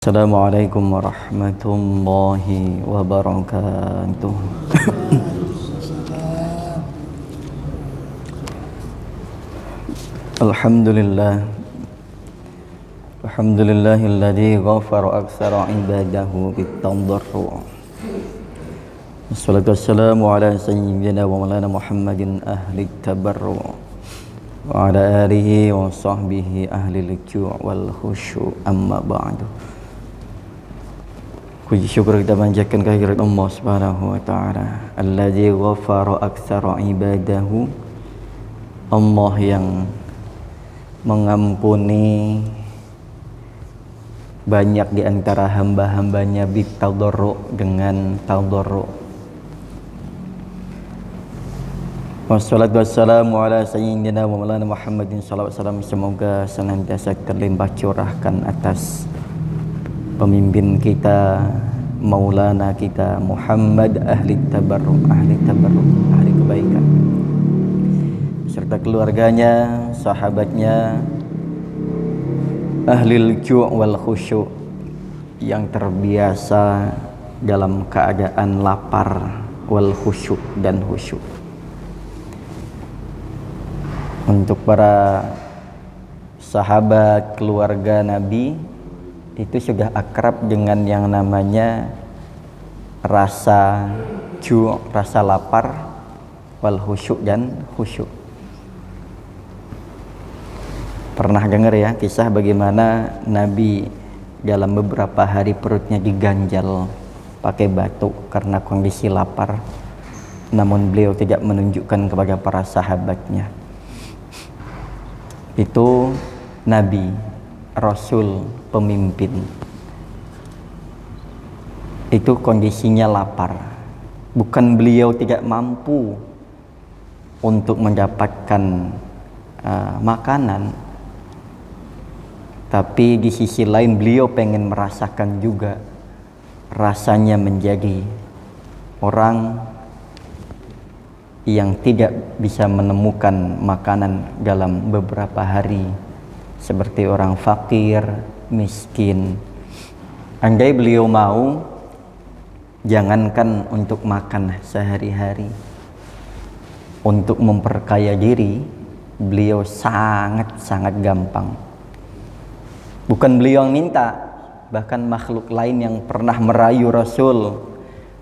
Assalamualaikum warahmatullahi wabarakatuh. Alhamdulillah. Alhamdulillahilladzi ghafara aktsara ibadahu bit-tadarru'. Wassalatu wassalamu ala sayyidina wa maulana Muhammadin ahli tabarru' wa ala alihi wa sahbihi ahli al-ju' wal khusyu' amma ba'du. Puji syukur kita panjatkan kehadirat Allah Subhanahu wa taala, alladzi ghafara aktsara ibadahu. Allah yang mengampuni banyak di antara hamba-hambanya bitadarru, dengan tadarru. Wassalatu wassalamu ala sayyidina wa maulana Muhammadin sallallahu alaihi wasallam. Semoga senantiasa terlimpah curahkan atas pemimpin kita, maulana kita Muhammad ahli tabarruk, ahli kebaikan, serta keluarganya, sahabatnya, ahlil ju' wal khusyu', yang terbiasa dalam keadaan lapar, wal khusyu' dan khusyuk. Untuk para sahabat keluarga Nabi, itu sudah akrab dengan yang namanya rasa ju', rasa lapar, wal khusyuk dan khusyuk. Pernah dengar ya kisah bagaimana Nabi dalam beberapa hari perutnya diganjal pakai batu karena kondisi lapar, namun beliau tidak menunjukkan kepada para sahabatnya. Itu Nabi, Rasul, pemimpin, itu kondisinya lapar. Bukan beliau tidak mampu untuk mendapatkan makanan, tapi di sisi lain beliau pengen merasakan juga rasanya menjadi orang yang tidak bisa menemukan makanan dalam beberapa hari, seperti orang fakir, miskin. Andai beliau mau, jangankan untuk makan sehari-hari, untuk memperkaya diri, beliau sangat-sangat gampang. Bukan beliau yang minta, bahkan makhluk lain yang pernah merayu Rasul.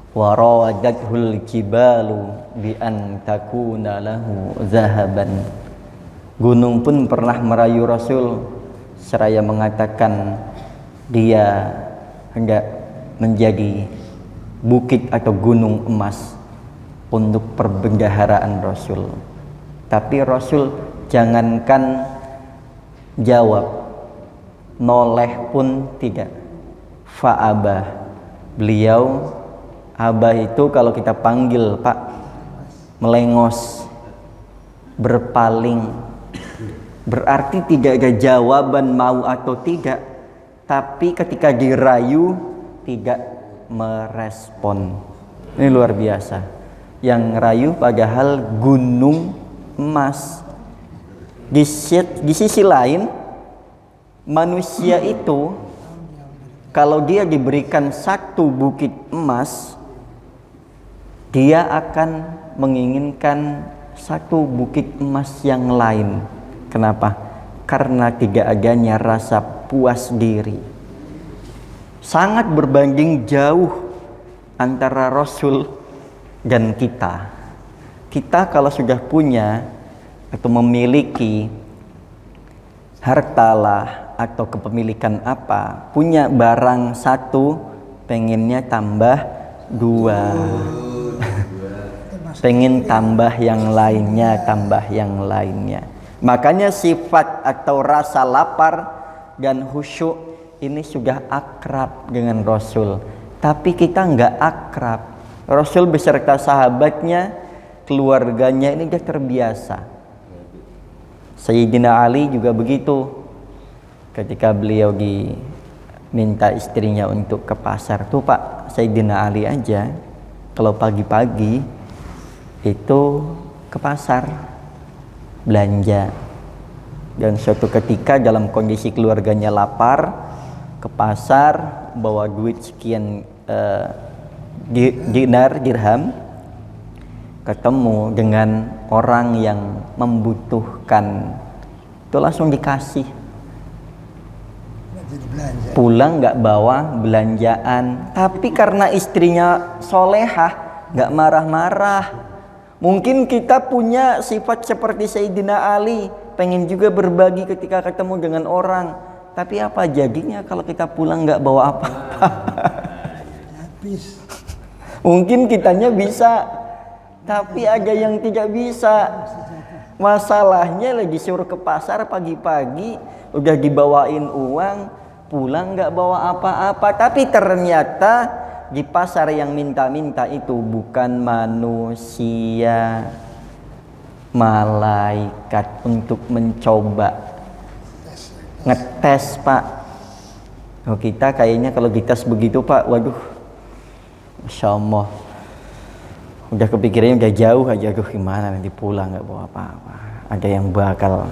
Wa rawadathul jibalu bi an takuna lahu zahaban. Gunung pun pernah merayu Rasul seraya mengatakan dia hendak menjadi bukit atau gunung emas untuk perbendaharaan Rasul. Tapi Rasul jangankan jawab, noleh pun tidak. Fa'abah. Beliau, abah itu kalau kita panggil Pak, melengos, berpaling, berarti tidak ada jawaban mau atau tidak, tapi ketika dirayu tidak merespon. Ini luar biasa. Yang rayu padahal gunung emas. Di sisi lain, manusia itu kalau dia diberikan satu bukit emas, dia akan menginginkan satu bukit emas yang lain. Kenapa? Karena tidak adanya rasa puas diri. Sangat berbanding jauh antara Rasul dan kita. Kita kalau sudah punya atau memiliki hartalah atau kepemilikan apa, punya barang satu, pengennya tambah dua. Pengen tambah yang lainnya, tambah yang lainnya. Makanya sifat atau rasa lapar dan khusyuk ini sudah akrab dengan Rasul. Tapi kita nggak akrab. Rasul beserta sahabatnya, keluarganya ini sudah terbiasa. Sayyidina Ali juga begitu. Ketika beliau diminta istrinya untuk ke pasar, tuh Pak, Sayyidina Ali aja kalau pagi-pagi itu ke pasar belanja. Dan suatu ketika dalam kondisi keluarganya lapar, ke pasar bawa duit sekian dinar, dirham, ketemu dengan orang yang membutuhkan, itu langsung dikasih. Pulang nggak bawa belanjaan, tapi karena istrinya solehah nggak marah-marah. Mungkin kita punya sifat seperti Sayyidina Ali, pengen juga berbagi ketika ketemu dengan orang, tapi apa jadinya kalau kita pulang nggak bawa apa-apa? Mungkin kitanya bisa, tapi ada yang tidak bisa. Masalahnya lagi suruh ke pasar pagi-pagi, udah dibawain uang, pulang nggak bawa apa-apa. Tapi ternyata di pasar yang minta-minta itu bukan manusia, malaikat untuk mencoba ngetes, Pak. Oh, kita kayaknya kalau dites begitu, Pak, waduh, Masya Allah, udah kepikirannya udah jauh aja, aduh gimana nanti pulang nggak bawa apa-apa, ada yang bakal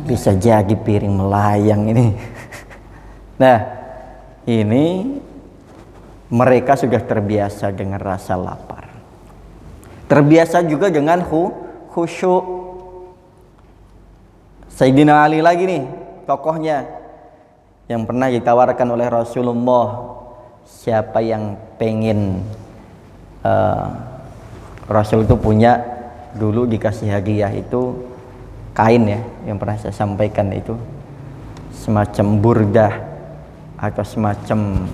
bisa jadi piring melayang ini. Nah, ini mereka sudah terbiasa dengan rasa lapar, terbiasa juga dengan khusyuk. Sayyidina Ali lagi nih tokohnya yang pernah ditawarkan oleh Rasulullah, siapa yang pengen Rasul itu punya dulu dikasih hadiah itu kain ya, yang pernah saya sampaikan itu semacam burdah atau semacam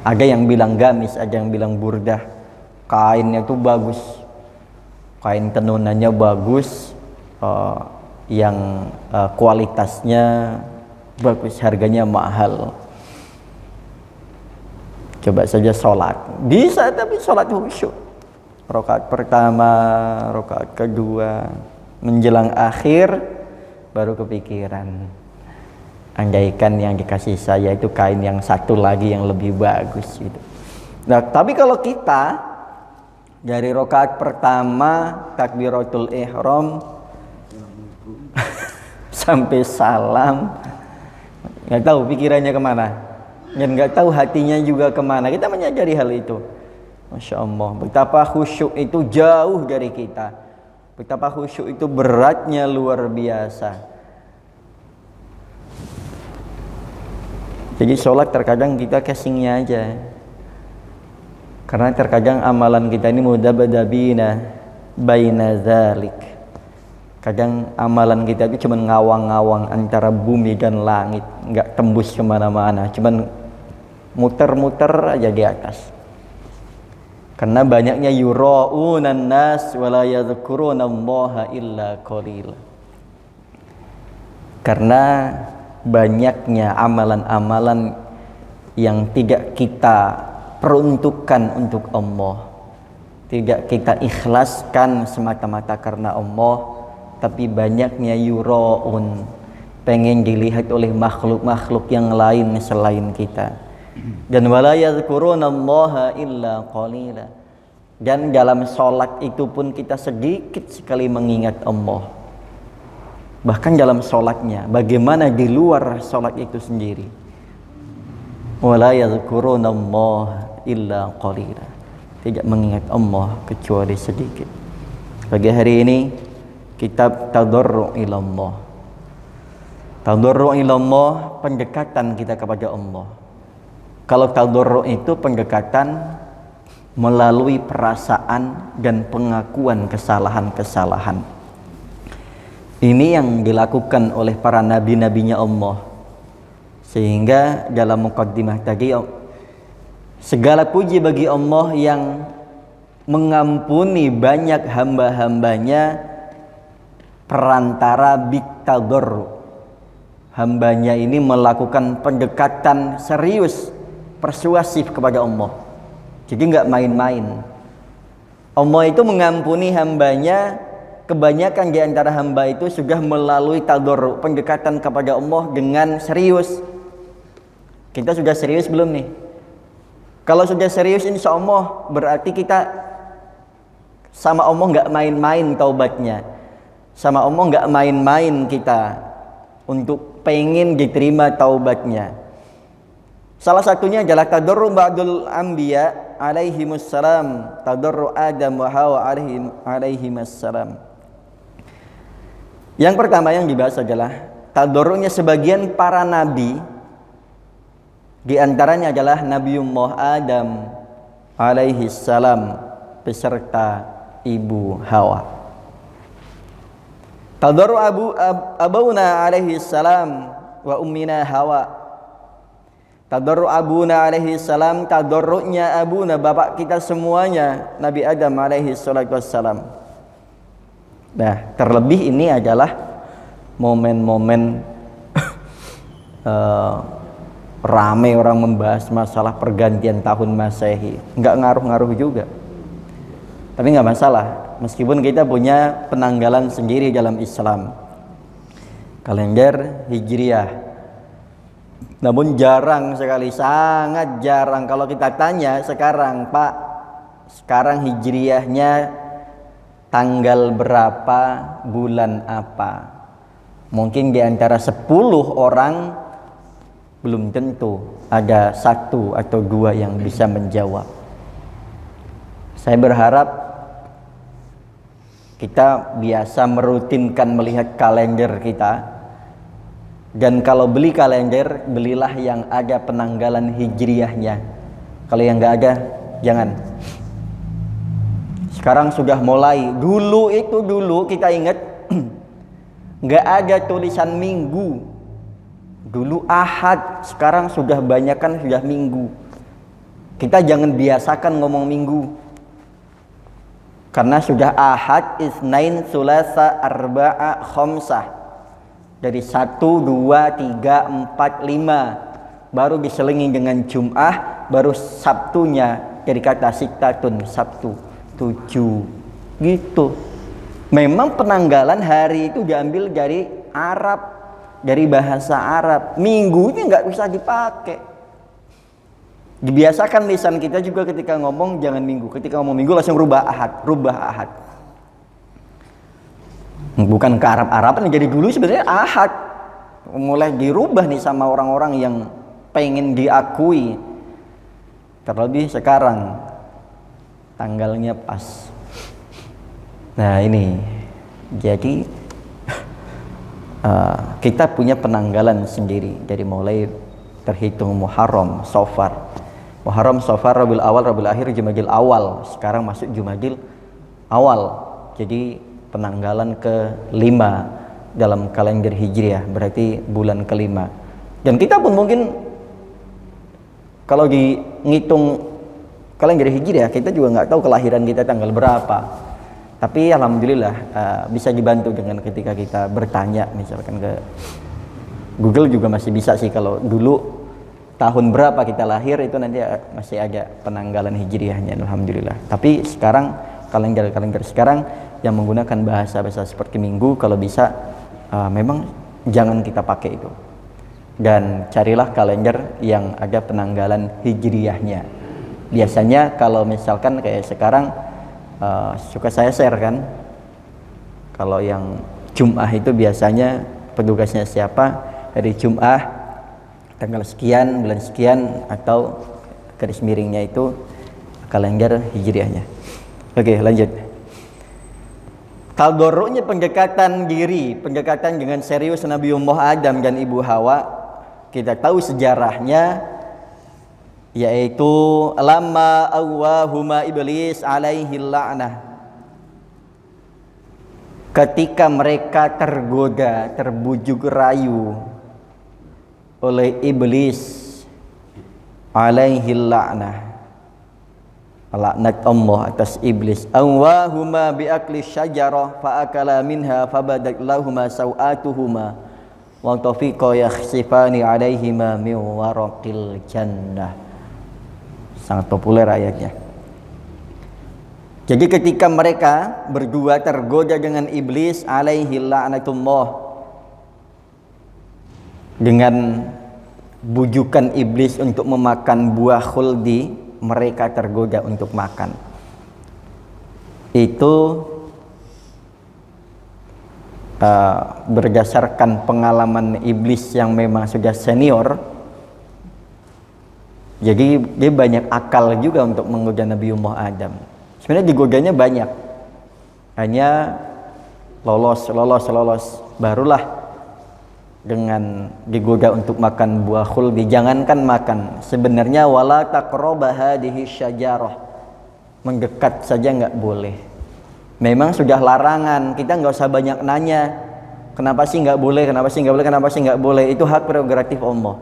ada yang bilang gamis, ada yang bilang burdah. Kainnya itu bagus, kain tenunannya bagus, yang kualitasnya bagus, harganya mahal. Coba saja sholat, bisa, tapi sholat khusyuk. Rakaat pertama, rakaat kedua, menjelang akhir baru kepikiran, andaikan yang dikasih saya itu kain yang satu lagi yang lebih bagus gitu. Nah, tapi kalau kita dari rakaat pertama takbiratul ihram sampai salam, nggak tahu pikirannya kemana, dan nggak tahu hatinya juga kemana. Kita menyadari hal itu. Masya Allah, betapa khusyuk itu jauh dari kita, betapa khusyuk itu beratnya luar biasa. Jadi sholat terkadang kita casingnya aja, karena terkadang amalan kita ini mudabadabina baina dzalik. Kadang amalan kita itu cuma ngawang-ngawang antara bumi dan langit, nggak tembus kemana-mana, cuman muter-muter aja di atas. Karena banyaknya yura'unan nas wa la yadhkurunallaha illa qalila. Karena banyaknya amalan-amalan yang tidak kita peruntukkan untuk Allah, tidak kita ikhlaskan semata-mata karena Allah, tapi banyaknya yura'un, pengen dilihat oleh makhluk-makhluk yang lain selain kita. Dan wala yadhkurunallaha illa qalila. Dan dalam sholat itu pun kita sedikit sekali mengingat Allah. Bahkan dalam sholatnya, bagaimana di luar sholat itu sendiri. Wala yadhkurunallaha illa qalila. Tidak mengingat Allah kecuali sedikit. Pagi hari ini kitab tadarru' ilallah. Tadarru' ilallah, pendekatan kita kepada Allah. Kalau tadarru' itu pendekatan melalui perasaan dan pengakuan kesalahan-kesalahan. Ini yang dilakukan oleh para nabi-nabinya Allah. Sehingga dalam muqaddimah tadi, segala puji bagi Allah yang mengampuni banyak hamba-hambanya perantara bitadarru. Hambanya ini melakukan pendekatan serius, persuasif kepada Allah. Jadi nggak main-main. Allah itu mengampuni hambanya. Kebanyakan di antara hamba itu sudah melalui tadarru, pendekatan kepada Allah dengan serius. Kita sudah serius belum nih? Kalau sudah serius, insya Allah berarti kita sama Allah nggak main-main taubatnya. Sama Allah nggak main-main kita untuk pengen diterima taubatnya. Salah satunya adalah tadarru ba'dul anbiya alaihimussalam, tadarru Adam wa Hawa alaihimussalam. Yang pertama yang dibahas adalah tadarrunya sebagian para nabi, di antaranya adalah Nabiullah Adam alaihissalam beserta ibu Hawa. Tadarru abuna alaihissalam wa ummina Hawa. Tadarru abuna alaihi salam, tadarrunya abuna, bapak kita semuanya, Nabi Adam alaihi salatu wassalam. Nah, terlebih ini adalah momen-momen rame orang membahas masalah pergantian tahun Masehi. Nggak ngaruh-ngaruh juga. Tapi nggak masalah, meskipun kita punya penanggalan sendiri dalam Islam. Kalender Hijriah. Namun jarang sekali, sangat jarang kalau kita tanya sekarang, Pak, sekarang hijriyahnya tanggal berapa, bulan apa? Mungkin di antara 10 orang belum tentu ada 1 atau 2 yang bisa menjawab. Saya berharap kita biasa merutinkan melihat kalender kita. Dan kalau beli kalender, belilah yang ada penanggalan hijriyahnya. Kalau yang nggak ada, jangan. Sekarang sudah mulai. Dulu kita ingat nggak ada tulisan minggu. Dulu Ahad, sekarang sudah banyakan sudah minggu. Kita jangan biasakan ngomong minggu. Karena sudah Ahad, Isnain, Sulasa, Arba'a, Khamsah. Dari 1, 2, 3, 4, 5. Baru diselingi dengan Jum'ah. Baru Sabtunya dari kata siktatun, Sabtu, 7. Gitu. Memang penanggalan hari itu diambil dari Arab, dari bahasa Arab. Minggunya nggak bisa dipakai. Dibiasakan lisan kita juga ketika ngomong jangan minggu. Ketika ngomong minggu langsung rubah ahad. Bukan ke Arab-Araban, jadi dulu sebenarnya Ahad mulai dirubah nih sama orang-orang yang pengen diakui. Terlebih sekarang tanggalnya pas. Nah ini jadi kita punya penanggalan sendiri dari mulai terhitung Muharram, Safar, Rabiul Awal, Rabiul Akhir, Jumadil Awal. Sekarang masuk Jumadil Awal. Jadi penanggalan ke-5 dalam kalender Hijriah, berarti bulan ke-5. Dan kita pun mungkin kalau dihitung kalender Hijriah, kita juga nggak tahu kelahiran kita tanggal berapa. Tapi alhamdulillah bisa dibantu dengan ketika kita bertanya misalkan ke Google juga masih bisa sih. Kalau dulu tahun berapa kita lahir itu nanti masih ada penanggalan Hijriahnya, alhamdulillah. Tapi sekarang kalender sekarang yang menggunakan bahasa-bahasa seperti minggu, kalau bisa memang jangan kita pakai itu. Dan carilah kalender yang ada penanggalan hijriyahnya. Biasanya kalau misalkan kayak sekarang suka saya share kan, kalau yang Jum'ah itu biasanya petugasnya siapa, dari Jum'ah tanggal sekian, bulan sekian, atau garis miringnya itu kalender hijriyahnya. Oke, lanjut. Tadarrunya pendekatan diri, pendekatan dengan serius Nabiullah Adam dan Ibu Hawa, kita tahu sejarahnya, yaitu lamma awwahuma iblis alaihi la'nah. Ketika mereka tergoda, terbujuk rayu oleh iblis alaihi la'nah, laknat Allah atas iblis. Awwahuma biakli syajarah faakala minha fabadat lahuma sawatuhuma wa tafiqa yakhsifani alaihima min waraqil jannah. Sangat populer ayatnya. Jadi ketika mereka berdua tergoda dengan iblis alaihi la'natullah, dengan bujukan iblis untuk memakan buah khuldi, mereka tergoda untuk makan. Itu berdasarkan pengalaman iblis yang memang sudah senior, jadi dia banyak akal juga untuk menggoda Nabiullah Adam. Sebenarnya digodanya banyak, hanya lolos, barulah dengan digoda untuk makan buah khuldi. Jangankan makan, sebenarnya wala taqraba hadhihi syajarah, mendekat saja nggak boleh. Memang sudah larangan, kita nggak usah banyak nanya kenapa sih nggak boleh, kenapa sih nggak boleh, kenapa sih nggak boleh. Itu hak prerogatif Allah.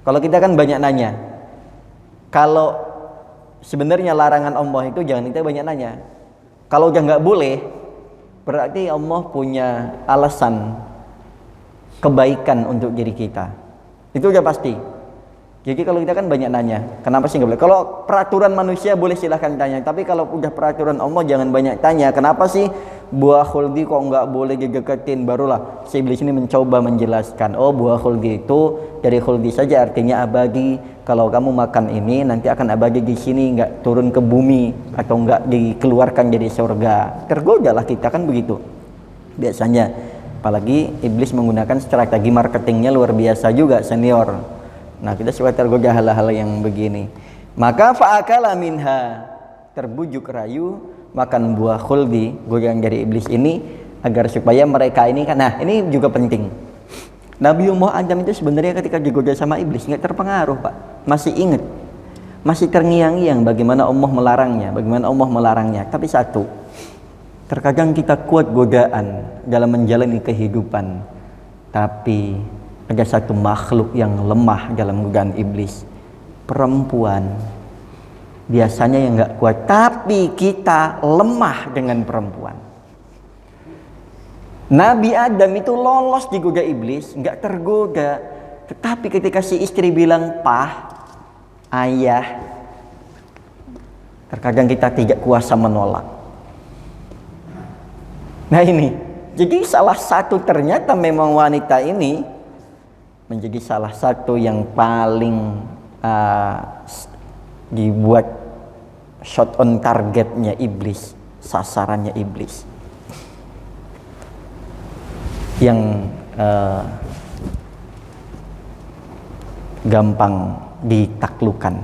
Kalau kita kan banyak nanya. Kalau sebenarnya larangan Allah itu jangan kita banyak nanya. Kalau udah nggak boleh, berarti Allah punya alasan kebaikan untuk diri kita. Itu udah pasti. Jadi kalau kita kan banyak nanya, kenapa sih nggak boleh? Kalau peraturan manusia boleh silahkan tanya, tapi kalau udah peraturan Allah jangan banyak tanya. Kenapa sih buah khuldi kok nggak boleh dideketin? Barulah si iblis ini mencoba menjelaskan. Oh, buah khuldi itu dari khuldi saja artinya abadi. Kalau kamu makan ini nanti akan abadi di sini, nggak turun ke bumi atau nggak dikeluarkan dari surga. Tergodalah kita kan begitu biasanya. Apalagi iblis menggunakan strategi marketingnya luar biasa juga, senior. Nah, kita suka tergoda hal-hal yang begini. Maka fa'akala minha, terbujuk rayu makan buah khuldi, godaan dari iblis ini agar supaya mereka ini kan. Nah, ini juga penting. Nabiullah Adam itu sebenarnya ketika digoda sama iblis nggak terpengaruh, Pak. Masih ingat, masih terngiang-ngiang bagaimana Allah melarangnya. Tapi satu, terkadang kita kuat godaan dalam menjalani kehidupan, tapi ada satu makhluk yang lemah dalam godaan iblis, perempuan. Biasanya yang nggak kuat, tapi kita lemah dengan perempuan. Nabi Adam itu lolos digoda iblis, nggak tergoda. Tetapi ketika si istri bilang pah, ayah, terkadang kita tidak kuasa menolak. Nah ini, jadi salah satu ternyata memang wanita ini menjadi salah satu yang paling dibuat shot on targetnya iblis, sasarannya iblis, yang gampang ditaklukkan.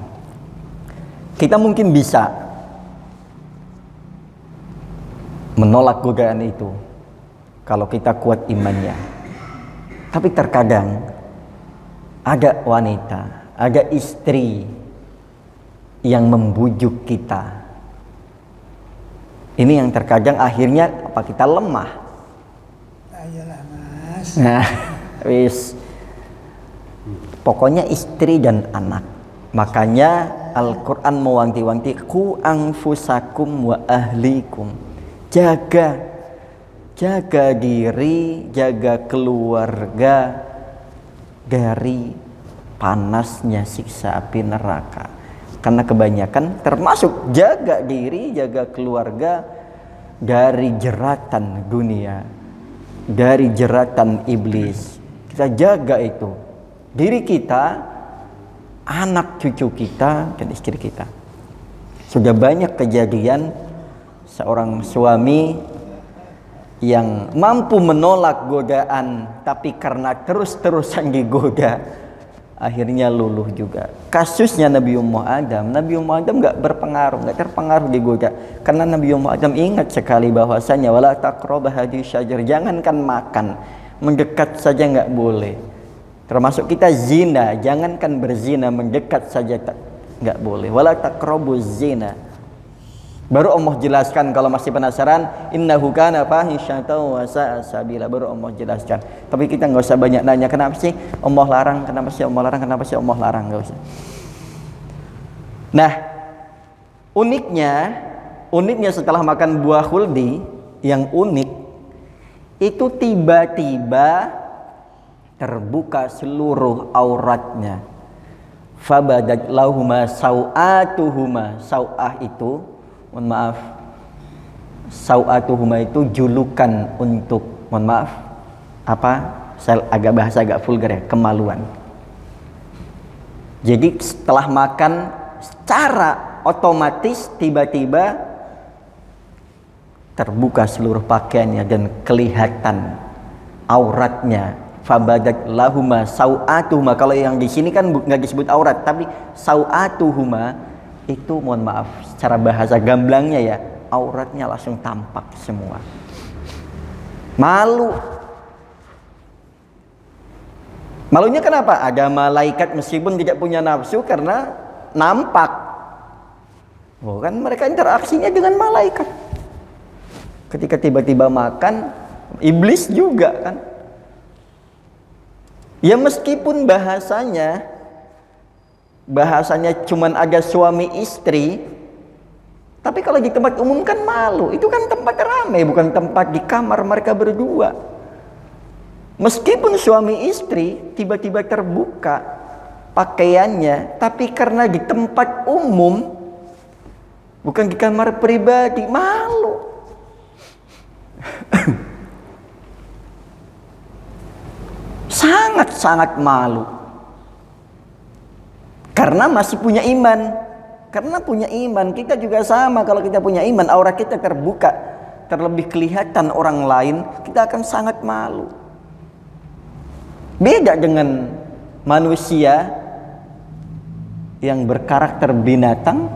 Kita mungkin bisa menolak godaan itu kalau kita kuat imannya, tapi terkadang ada wanita, ada istri yang membujuk kita. Ini yang terkadang akhirnya apa, kita lemah. Ayolah mas. Nah, wis. Pokoknya istri dan anak. Makanya Al-Quran mewanti-wanti, ku anfusakum wa ahlikum. Jaga diri, jaga keluarga dari panasnya siksa api neraka. Karena kebanyakan termasuk jaga diri, jaga keluarga dari jeratan dunia, dari jeratan iblis. Kita jaga itu, diri kita, anak cucu kita, dan istri kita. Sudah banyak kejadian seorang suami yang mampu menolak godaan, tapi karena terus-terusan digoda, akhirnya luluh juga. Kasusnya Nabiullah Adam nggak terpengaruh digoda, karena Nabiullah Adam ingat sekali bahwasanya wala taqrabah hadhihi syajar, jangankan makan, mendekat saja nggak boleh. Termasuk kita zina, jangankan berzina, mendekat saja nggak boleh. Wala taqrabuz zina. Baru Allah jelaskan, kalau masih penasaran, innahu kana fahisyatan wa sa'a sabila. Baru Allah jelaskan. Tapi kita nggak usah banyak nanya, kenapa sih Allah larang, kenapa sih Allah larang, kenapa sih Allah larang, nggak usah. Nah, uniknya setelah makan buah khuldi, yang unik itu tiba-tiba terbuka seluruh auratnya. Fabadat lahuma sau'atuhuma. Sau'ah itu, mohon maaf, sau'atuhuma itu julukan untuk, mohon maaf, apa, saya bahasa agak vulgar ya, kemaluan. Jadi setelah makan, secara otomatis tiba-tiba terbuka seluruh pakaiannya dan kelihatan auratnya. Fabadat lahuma sau'atuhuma. Kalau yang di sini kan nggak disebut aurat, tapi sau'atuhuma itu, mohon maaf, secara bahasa gamblangnya ya, auratnya langsung tampak semua. Malu. Malunya kenapa? Ada malaikat meskipun tidak punya nafsu karena nampak. Oh, kan mereka interaksinya dengan malaikat. Ketika tiba-tiba makan, iblis juga kan. Ya meskipun bahasanya cuman ada suami istri, tapi kalau di tempat umum kan malu. Itu kan tempat ramai, bukan tempat di kamar mereka berdua. Meskipun suami istri tiba-tiba terbuka pakaiannya, tapi karena di tempat umum, bukan di kamar pribadi, malu. Sangat-sangat malu. Karena masih punya iman. Karena punya iman, kita juga sama. Kalau kita punya iman, aura kita terbuka, terlebih kelihatan orang lain, kita akan sangat malu. Beda dengan manusia yang berkarakter binatang,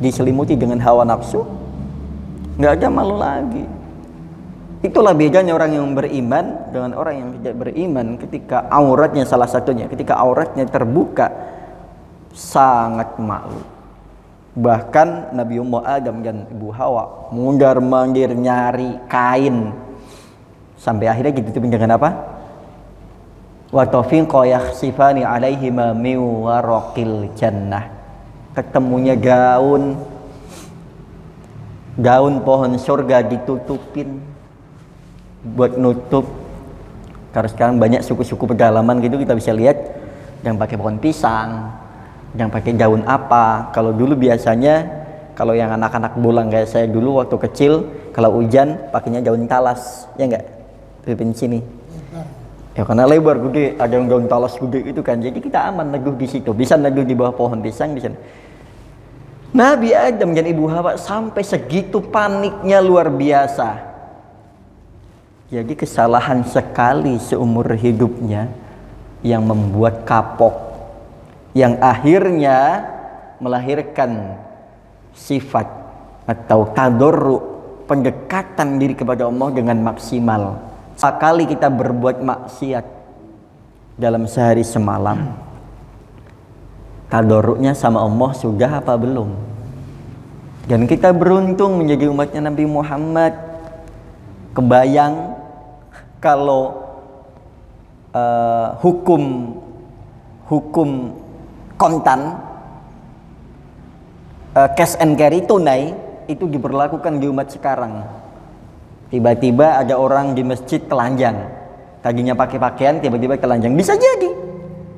diselimuti dengan hawa nafsu, nggak ada malu lagi. Itulah bedanya orang yang beriman dengan orang yang tidak beriman. Ketika auratnya, salah satunya, ketika auratnya terbuka, sangat malu. Bahkan Nabi Adam dan Ibu Hawa mundar-mandir nyari kain, sampai akhirnya ditutupin dengan apa? Wa tafiqa yakhsifani alaihima min waraqil jannah. Ketemunya daun pohon surga ditutupin buat nutup. Karena sekarang banyak suku-suku pedalaman gitu, kita bisa lihat yang pakai pohon pisang, yang pakai daun apa. Kalau dulu biasanya, kalau yang anak-anak bulang kayak saya dulu waktu kecil, kalau hujan pakainya daun talas, ya enggak? Tutupin sini. Ya karena lebar gede, ada yang daun talas gede itu kan, jadi kita aman neduh di situ, bisa neduh di bawah pohon pisang, bisa. Nabi Adam dan Ibu Hawa sampai segitu paniknya luar biasa. Jadi kesalahan sekali seumur hidupnya yang membuat kapok, yang akhirnya melahirkan sifat atau tadarru, pendekatan diri kepada Allah dengan maksimal. Sekali kita berbuat maksiat dalam sehari semalam, tadarruknya sama Allah sudah apa belum? Dan kita beruntung menjadi umatnya Nabi Muhammad. Kebayang kalau hukum kontan, cash and carry, tunai, itu diberlakukan di umat sekarang. Tiba-tiba ada orang di masjid telanjang, tadinya pakai pakaian, tiba-tiba telanjang. Bisa jadi.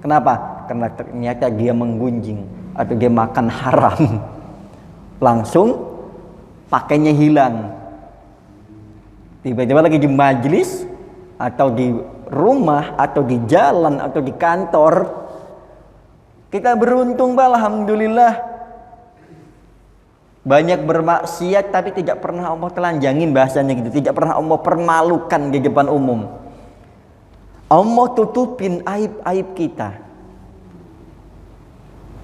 Kenapa? Karena ternyata dia menggunjing atau dia makan haram. Langsung pakainya hilang. Tiba-tiba lagi di majelis atau di rumah atau di jalan atau di kantor, kita beruntung, alhamdulillah. Banyak bermaksiat tapi tidak pernah Allah telanjangin, bahasanya gitu. Tidak pernah Allah permalukan di depan umum. Allah tutupin aib-aib kita.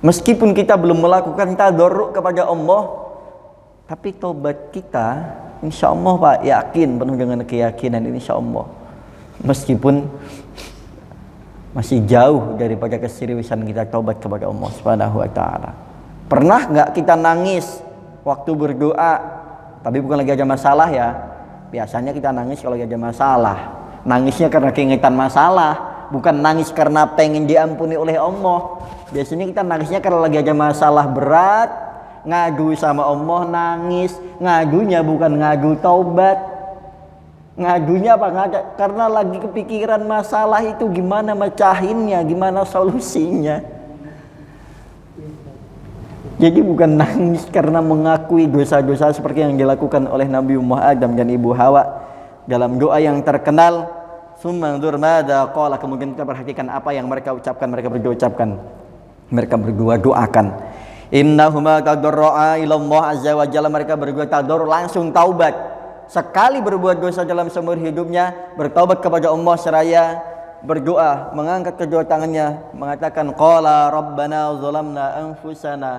Meskipun kita belum melakukan tadarruk kepada Allah, tapi tobat kita, insya Allah Pak, yakin, penuh dengan keyakinan, insya Allah. Meskipun masih jauh daripada keseriusan kita tobat kepada Allah Subhanahu wa Ta'ala. Pernah nggak kita nangis waktu berdoa, tapi bukan lagi ada masalah ya? Biasanya kita nangis kalau lagi ada masalah. Nangisnya karena keingetan masalah, bukan nangis karena pengen diampuni oleh Allah. Biasanya kita nangisnya karena lagi ada masalah berat, ngadu sama Allah, nangis. Ngadunya bukan ngadu taubat. Ngadunya apa? Karena lagi kepikiran masalah itu, gimana mecahinnya, gimana solusinya. Jadi bukan nangis karena mengakui dosa-dosa seperti yang dilakukan oleh Nabi Adam dan Ibu Hawa dalam doa yang terkenal. Summandur mada qala, kemudian kita perhatikan apa yang mereka ucapkan, mereka berdua doakan. Innahuma tadarra'a ila Allah azza wa jalla, mereka berdua tadarru, langsung taubat. sekali berbuat dosa dalam seumur hidupnya, bertaubat kepada Allah seraya berdoa, mengangkat kedua tangannya, mengatakan qala rabbana zalamna anfusana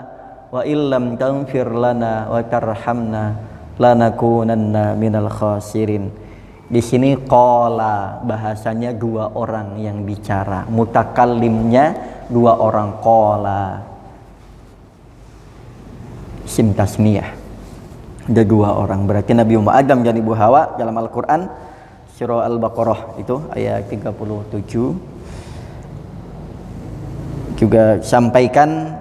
wa illam taghfir lana wa tarhamna lanakunanna minal khasirin. Di sini qala bahasanya dua orang yang bicara, mutakallimnya dua orang, qala isim tasniyah, ada dua orang, berarti Nabi Adam dan Ibu Hawa dalam Al-Quran surah Al-Baqarah itu ayat 37 juga sampaikan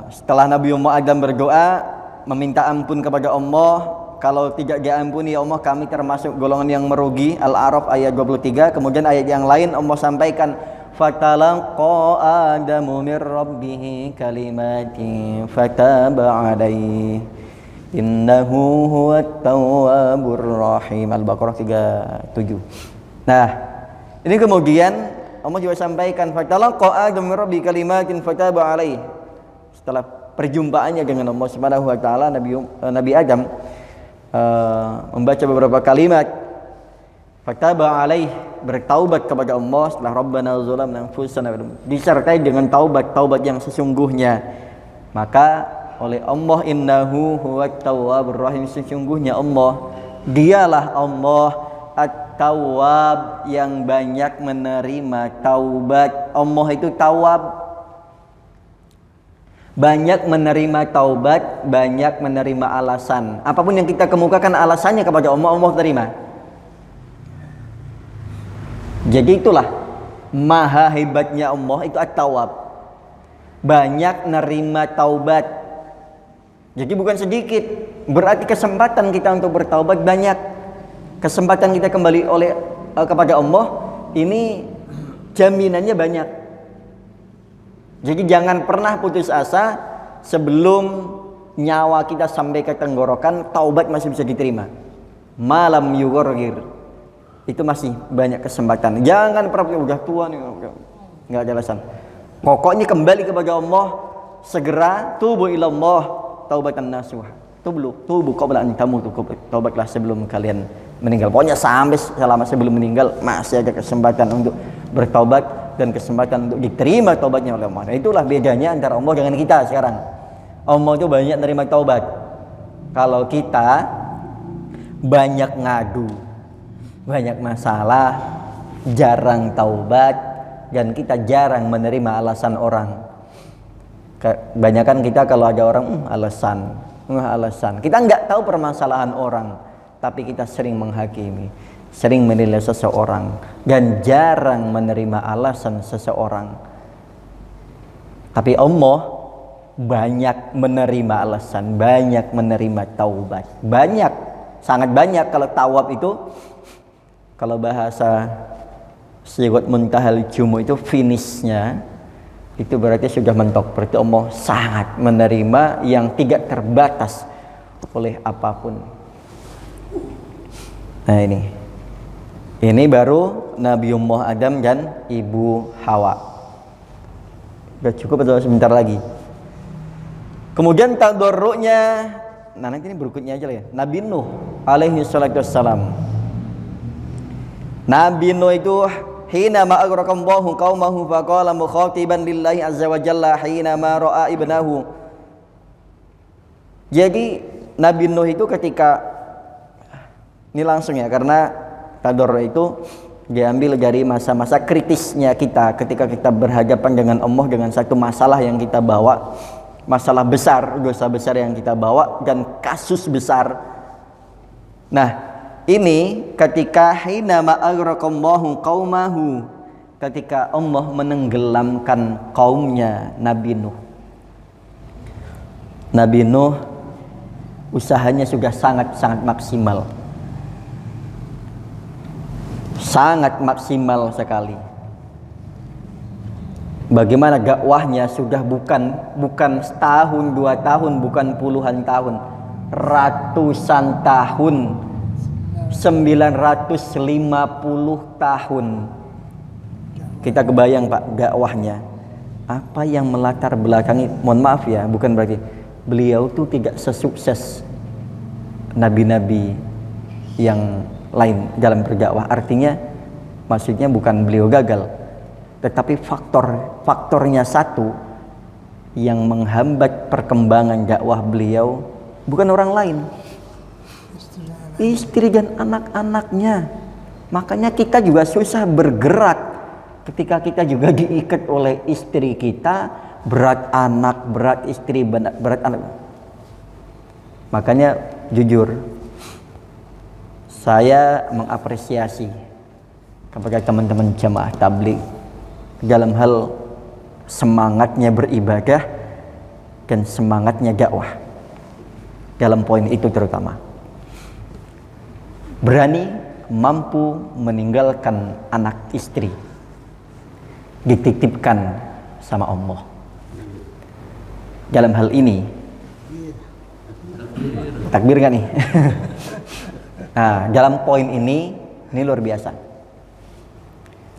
setelah Nabi Adam berdoa meminta ampun kepada Allah, kalau tidak diampuni ya Allah kami termasuk golongan yang merugi, Al-A'raf ayat 23. Kemudian ayat yang lain Allah sampaikan fatalaqa adamu mir rabbih kalimatin fataba alaihi innahu huwat tawwabur rahim, Al-Baqarah 37. Nah, ini kemudian Allah juga sampaikan fatalaqa adamu mir rabbih kalimatin fataba alaihi. Setelah perjumpaannya dengan Allah Subhanahu wa taala, Nabi Adam membaca beberapa kalimat fataba alaih, bertaubat kepada Allah setelah rabbana zalamna anfusana, disertai dengan taubat yang sesungguhnya. Maka oleh Allah innahu huwat tawwabur rahim, sesungguhnya Allah dialah Allah at-tawwab yang banyak menerima taubat. Allah itu tawwab, banyak menerima taubat, banyak menerima alasan. Apapun yang kita kemukakan alasannya kepada Allah, Allah terima. Jadi itulah maha hebatnya Allah itu at-tawwab, banyak nerima taubat. Jadi bukan sedikit, berarti kesempatan kita untuk bertaubat banyak. Kesempatan kita kembali kepada Allah ini jaminannya banyak. Jadi jangan pernah putus asa sebelum nyawa kita sampai ke tenggorokan, taubat masih bisa diterima. Malam yugorgir, itu masih banyak kesempatan. Jangan pernah udah tua nih, nggak ada alasan. Pokoknya kembali kepada Allah, segera tubu ilallah taubatan nasuha. Tubu qabla an tamutu, taubatlah sebelum kalian meninggal. Pokoknya selama sebelum meninggal masih ada kesempatan untuk bertaubat dan kesempatan untuk diterima taubatnya oleh Allah. Itulah bedanya antara Allah dengan kita sekarang. Allah itu banyak menerima taubat. Kalau kita banyak ngadu, banyak masalah, jarang taubat, dan kita jarang menerima alasan orang. Kebanyakan kita kalau ada orang alasan. Kita nggak tahu permasalahan orang, tapi kita sering menghakimi, sering menilai seseorang, dan jarang menerima alasan seseorang. Tapi Allah banyak menerima alasan, banyak menerima taubat, banyak, sangat banyak. Kalau tawab itu, kalau bahasa Sirat Muntahal Jumu itu finishnya, itu berarti sudah mentok. Berarti Allah sangat menerima yang tidak terbatas oleh apapun. Nah ini baru Nabiullah Adam dan Ibu Hawa. Udah cukup atau sebentar lagi? Kemudian tadarruknya, nah nanti ini berikutnya aja lah ya. Nabi Nuh alaihi salatu wassalam. Nabi Nuh itu hina ma aghrakallahu qaumahu faqala mukhatiban lillahi azza wa jalla hina ma ra'a ibnahu. Jadi Nabi Nuh itu ketika ini langsung ya, karena tadarruk itu diambil dari masa-masa kritisnya kita ketika kita berhadapan dengan Allah dengan satu masalah yang kita bawa, masalah besar, dosa besar yang kita bawa dan kasus besar. Nah, ini ketika hina ma aghrakallahu qaumahu, ketika Allah menenggelamkan kaumnya Nabi Nuh. Nabi Nuh usahanya sudah sangat maksimal. Sangat maksimal sekali. Bagaimana dakwahnya sudah bukan setahun, 2 tahun, bukan puluhan tahun, ratusan tahun, 950 tahun. Kita kebayang Pak dakwahnya. Apa yang melatar belakangi, mohon maaf ya, bukan berarti beliau tuh tidak sesukses nabi-nabi yang lain dalam berdakwah. Artinya maksudnya bukan beliau gagal, tetapi faktornya satu yang menghambat perkembangan dakwah beliau bukan orang lain, istri dan anak-anaknya. Makanya kita juga susah bergerak ketika kita juga diikat oleh istri kita, berat anak, berat istri, berat anak. Makanya jujur, saya mengapresiasi kepada teman-teman jamaah tabligh dalam hal semangatnya beribadah dan semangatnya dakwah. Dalam poin itu terutama berani, mampu meninggalkan anak istri, dititipkan sama Allah. Dalam hal ini takbir kan nih? Nah, dalam poin ini luar biasa.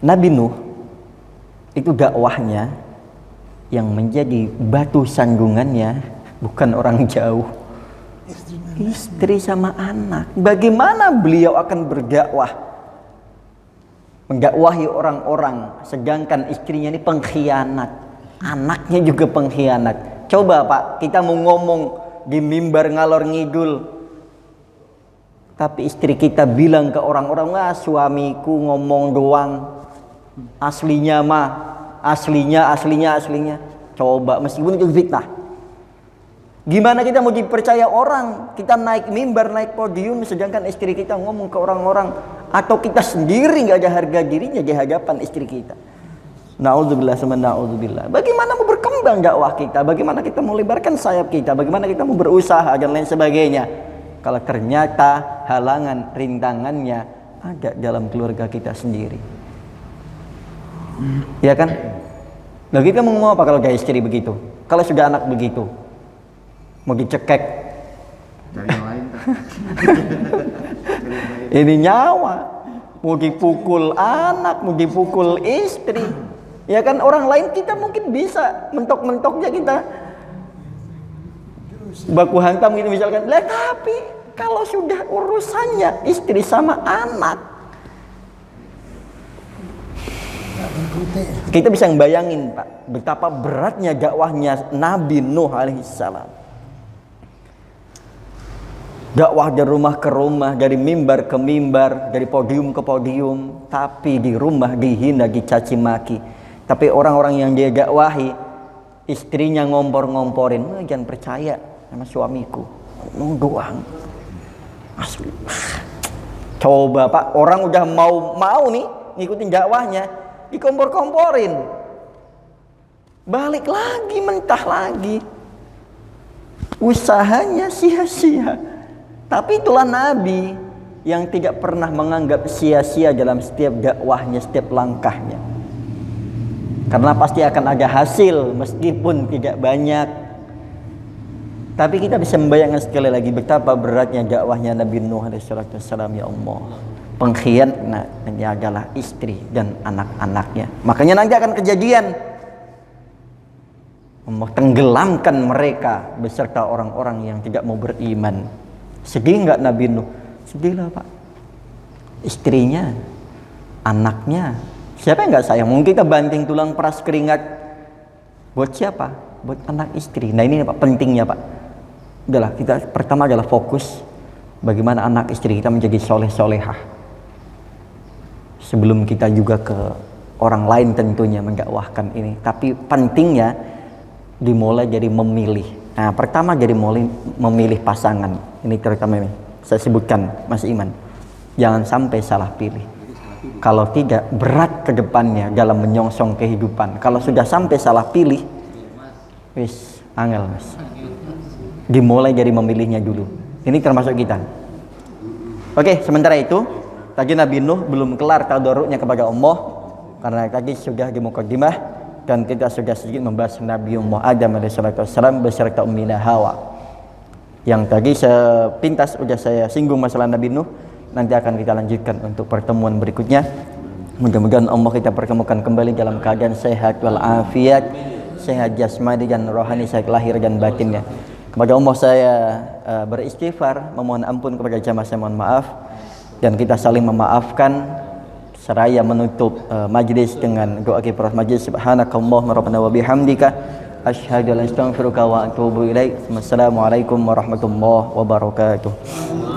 Nabi Nuh itu dakwahnya yang menjadi batu sandungannya bukan orang jauh, istri sama anak. Bagaimana beliau akan berdakwah, mendakwahi orang-orang, sedangkan istrinya ini pengkhianat, anaknya juga pengkhianat. Coba Pak, kita mau ngomong di mimbar ngalor ngidul, tapi istri kita bilang ke orang-orang, wah suamiku ngomong doang, aslinya mah, aslinya. Coba, meskipun itu fitnah. Gimana kita mau dipercaya orang? Kita naik mimbar, naik podium, sedangkan istri kita ngomong ke orang-orang, atau kita sendiri nggak ada harga dirinya di hadapan istri kita. Na'udzubillah sama na'udzubillah. Bagaimana mau berkembang dakwah kita? Bagaimana kita mau lebarkan sayap kita? Bagaimana kita mau berusaha dan lain sebagainya? Kalau ternyata halangan, rintangannya ada dalam keluarga kita sendiri. Ya kan? Nah, kita mau ngomong apa kalau gak istri begitu? Kalau sudah anak begitu? Mau dicekek? Cari yang lain. Ini nyawa. Mau dipukul anak, mau dipukul istri. Ya kan, orang lain kita mungkin bisa mentok-mentoknya kita baku hantam gitu misalkan. Lah tapi kalau sudah urusannya istri sama anak, kita bisa bayangin Pak, betapa beratnya dakwahnya Nabi Nuh alaihissalam. Dakwah dari rumah ke rumah, dari mimbar ke mimbar, dari podium ke podium, tapi di rumah dihina, dicaci maki. Tapi orang-orang yang dia dakwahi, istrinya ngompor-ngomporin, jangan percaya sama suamiku, ngomong doang. Asli. Coba Pak, orang udah mau nih ngikutin dakwahnya, dikompor-komporin, balik lagi, mentah lagi, usahanya sia-sia. Tapi itulah Nabi yang tidak pernah menganggap sia-sia dalam setiap dakwahnya, setiap langkahnya, karena pasti akan ada hasil meskipun tidak banyak. Tapi kita bisa membayangkan sekali lagi betapa beratnya dakwahnya Nabi Nuh alaihissalam. Ya Allah, pengkhianatnya adalah istri dan anak-anaknya. Makanya nanti akan kejadian tenggelamkan mereka beserta orang-orang yang tidak mau beriman. Sedih nggak Nabi Nuh? Sedih lah Pak. Istrinya, anaknya, siapa yang nggak sayang? Mungkin kita banting tulang peras keringat buat siapa? Buat anak istri. Nah ini Pak pentingnya Pak. Udahlah, kita pertama adalah fokus bagaimana anak istri kita menjadi soleh-solehah, sebelum kita juga ke orang lain tentunya mendakwahkan ini. Tapi pentingnya dimulai dari memilih. Nah pertama jadi memilih pasangan. Ini terutama ini saya sebutkan Mas Iman, jangan sampai salah pilih. Kalau tidak, berat ke depannya dalam menyongsong kehidupan. Kalau sudah sampai salah pilih, wis angel Mas. Dimulai dari memilihnya dulu. Ini termasuk kita. Oke, sementara itu tadi Nabi Nuh belum kelar tadarruknya kepada Allah, karena tadi sudah di mukaddimah dan kita sudah sedikit membahas Nabi Adam alaihissalam beserta Ummina Hawa. Yang tadi sepintas sudah saya singgung masalah Nabi Nuh. Nanti akan kita lanjutkan untuk pertemuan berikutnya. Mudah-mudahan Allah kita pertemukan kembali dalam keadaan sehat walafiat, sehat jasmani dan rohani, sehat lahir dan batinnya. Kepada Allah saya beristighfar, memohon ampun kepada jamaah, saya mohon maaf. dan kita saling memaafkan seraya menutup majlis dengan doa kifarat majlis. Subhanakallahumma rabbana wa bihamdika asyhadu an la ilaha illa anta astaghfiruka wa atubu ilaik. Wassalamualaikum warahmatullahi wabarakatuh.